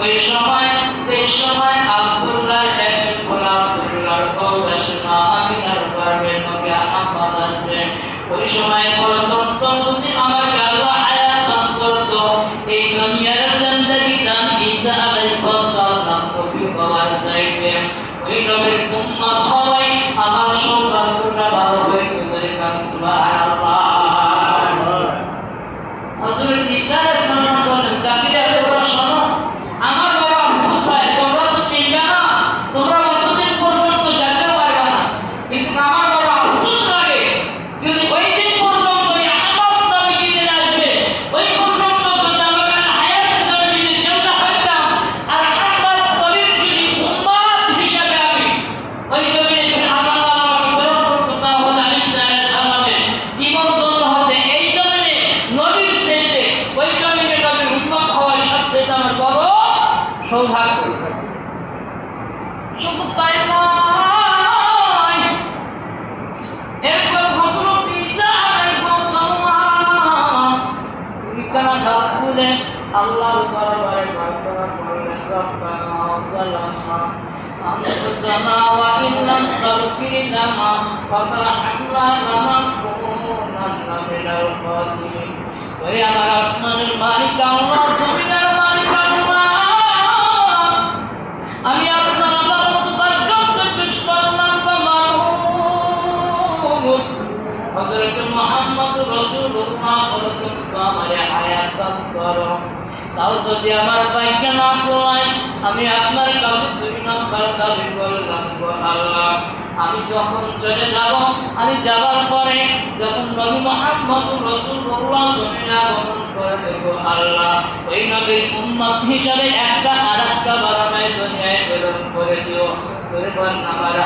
ওই সময় আব্দুল্লাহ ইবনে আব্দুল্লাহর কওশনা আমিনার গর্ভে নবী আহমদ আসবেন। ওই সময় পরতন্ত্র যদি আমাকে আল্লাহ হায়াত দান করতো, এই দুনিয়ার জিন্দেগি দান ঈসা আলাইহিস সালাম নবী হওয়ার চাইতে ওই নবীর উম্মত হওয়াই আমার সৌভাগ্যটা ভালো হয়ে গেছে। সুবহানাল্লাহ। হযরত ঈসা আলাইহিস সালাম বলেন, জাতিরা তোমরা শোনো, আমার বড় আফসোস হয়, তোমরা তো চিনবে না, তোমরা কতদিন পর্যন্ত যেতে পারবে না, কিন্তু আমার বড় আফসোস লাগে যদি ওই দিন পর্যন্ত আহমদ নবী দিন আসবে, ওই পর্যন্ত যদি আমরা হায়াত নবী দিন চিন্তা করতাম আর আহমদ নবীর যদি উম্মত হিসেবে আমি ওই জমিনে আমার আল্লাহকে বের করতে না হলে ঈসা আলাইহিস সালামের জীবন ধন্য হতে এই জমিনে নবীর সাথে ওই জমিনে নবীর উম্মত হওয়ার সবচেয়ে আমার বড় সৌভাগ্য। শুধু তাই নয়, এরপর হযরত ঈসা আলাইহিস সালাম বিকানা হাত তুলে আল্লাহর দরবারে প্রার্থনা করলেন, রব্বানা যালামনা আনফুসানা ওয়া ইন লাম তাগফির লানা ওয়া তারহামনা লানাকুনান্না মিনাল খাসিরিন। ওই আমার আসমানের মালিক আল্লাহ, জমিনের মালিক আল্লাহ, আমি আপনার আদালত বারকাতে পেশ করলাম মাবুদ হযরত মুহাম্মদ রাসূলুল্লাহ বলেন, আমার হায়াত দান করো। তাও যদি আমার ভাগ্য না কুলায়, আমি আপনার কাছে দুই নম্বর দাবি করলাম, আল্লাহ আমি যখন চলে যাব, আমি যাবার পরে যখন নবী মুহাম্মদ রাসূলুল্লাহ জমিনে আগমন করবে গো আল্লাহ, ওই নবীর উম্মত হিসাবে একটা আরেকটা বারামায় দুনিয়ায় প্রেরণ করে দিও। তোরে বল আমার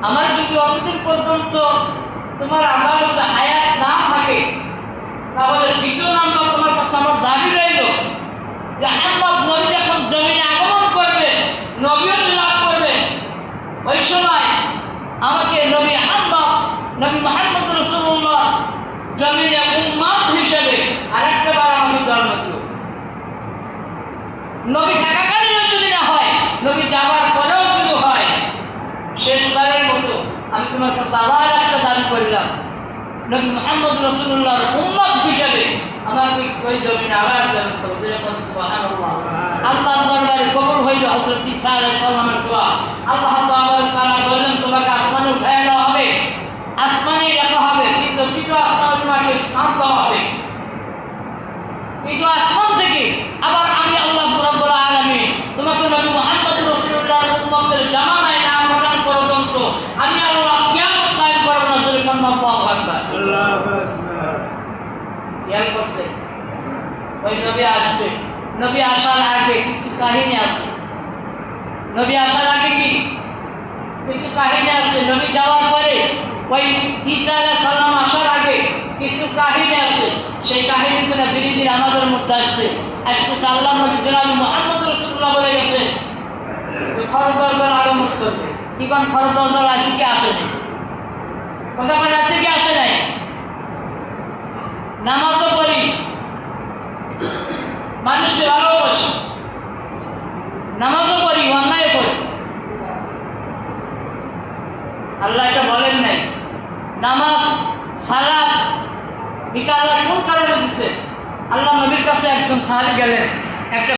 আমার যদি অতদিন পর্যন্ত তোমার আদালত হায়াত না থাকে, তাহলে দ্বিতীয় নাম্বার তোমার কাছে আমার দাবি রইল যে আহমদ নবী যখন জমিনে আগমন করবে, নবীও লাভ করবে, ওই সময় আমাকে নবী মুহাম্মদ রাসূলুল্লাহ জমিনে উম্মত হিসেবে আরেকটা বার আমাকে জন্ম দিও। নবী থাকাকালীন যদি না হয়, নবী যাবার পরেও যদি হয়, শেষবারের মতো আমি তোমার কাছে আবার একটা দাবি করলাম, নবী মুহাম্মদ রাসূলুল্লাহর উম্মত হিসেবে আমাকে ওই জমিনে আবার জন্ম দাও। সুবহানাল্লাহ। আল্লাহর দরবারে কবুল হইল হযরত ঈসা আলাইহিস সালামের দোয়া। আল্লাহ তাআলা বললেন, তোমাকে আসমানে উঠায় দেওয়া হবে, আসমানে রাখা হবে, কিন্তু আসমানে তোমাকে স্থান দেওয়া হবে, কিন্তু আসমান থেকে আবার আমি আল্লাহ রাব্বুল আলামিন তোমাকে নবী মুহাম্মদ রাসূলুল্লাহর উম্মতের জামানায় নাম প্রদান পর্যন্ত আমি আল্লাহ কিয়ামত কায়েম করব না। জোরে বলুন আল্লাহু আকবার। আল্লাহু আকবার। খেয়াল করছে, ওই নবী আসবে, নবী আসার আগে কিছু কাহিনী আছে, নবী আসার আগে কি কিছু কাহিনী আছে, নবী যাওয়ার পরে ওই ঈসা আলাইহিস সালাম আসার আগে কিছু কাহিনী আছে, সেই কাহিনীগুলো ধীরে ধীরে আমাদের মধ্যে আসছে। আল্লাহ নবী জনাব মুহাম্মদ রাসূলুল্লাহ বলে গেছে, ফরজ দরজার আগমন করবে। কি কোন ফরজ দরজার আসে কি আসে নাই? কথা বলে আসে কি আসে নাই? নামাজও পড়ি, মানুষকে ভালোবাসি, নামাজও পড়ি, অন্যায় করি, আল্লাহ এটা বলেন নাই। নামাজ সালাত বিকাল কোন কারণে দিচ্ছে? আল্লাহ নবীর কাছে একজন সাহাবী গেলেন, একটা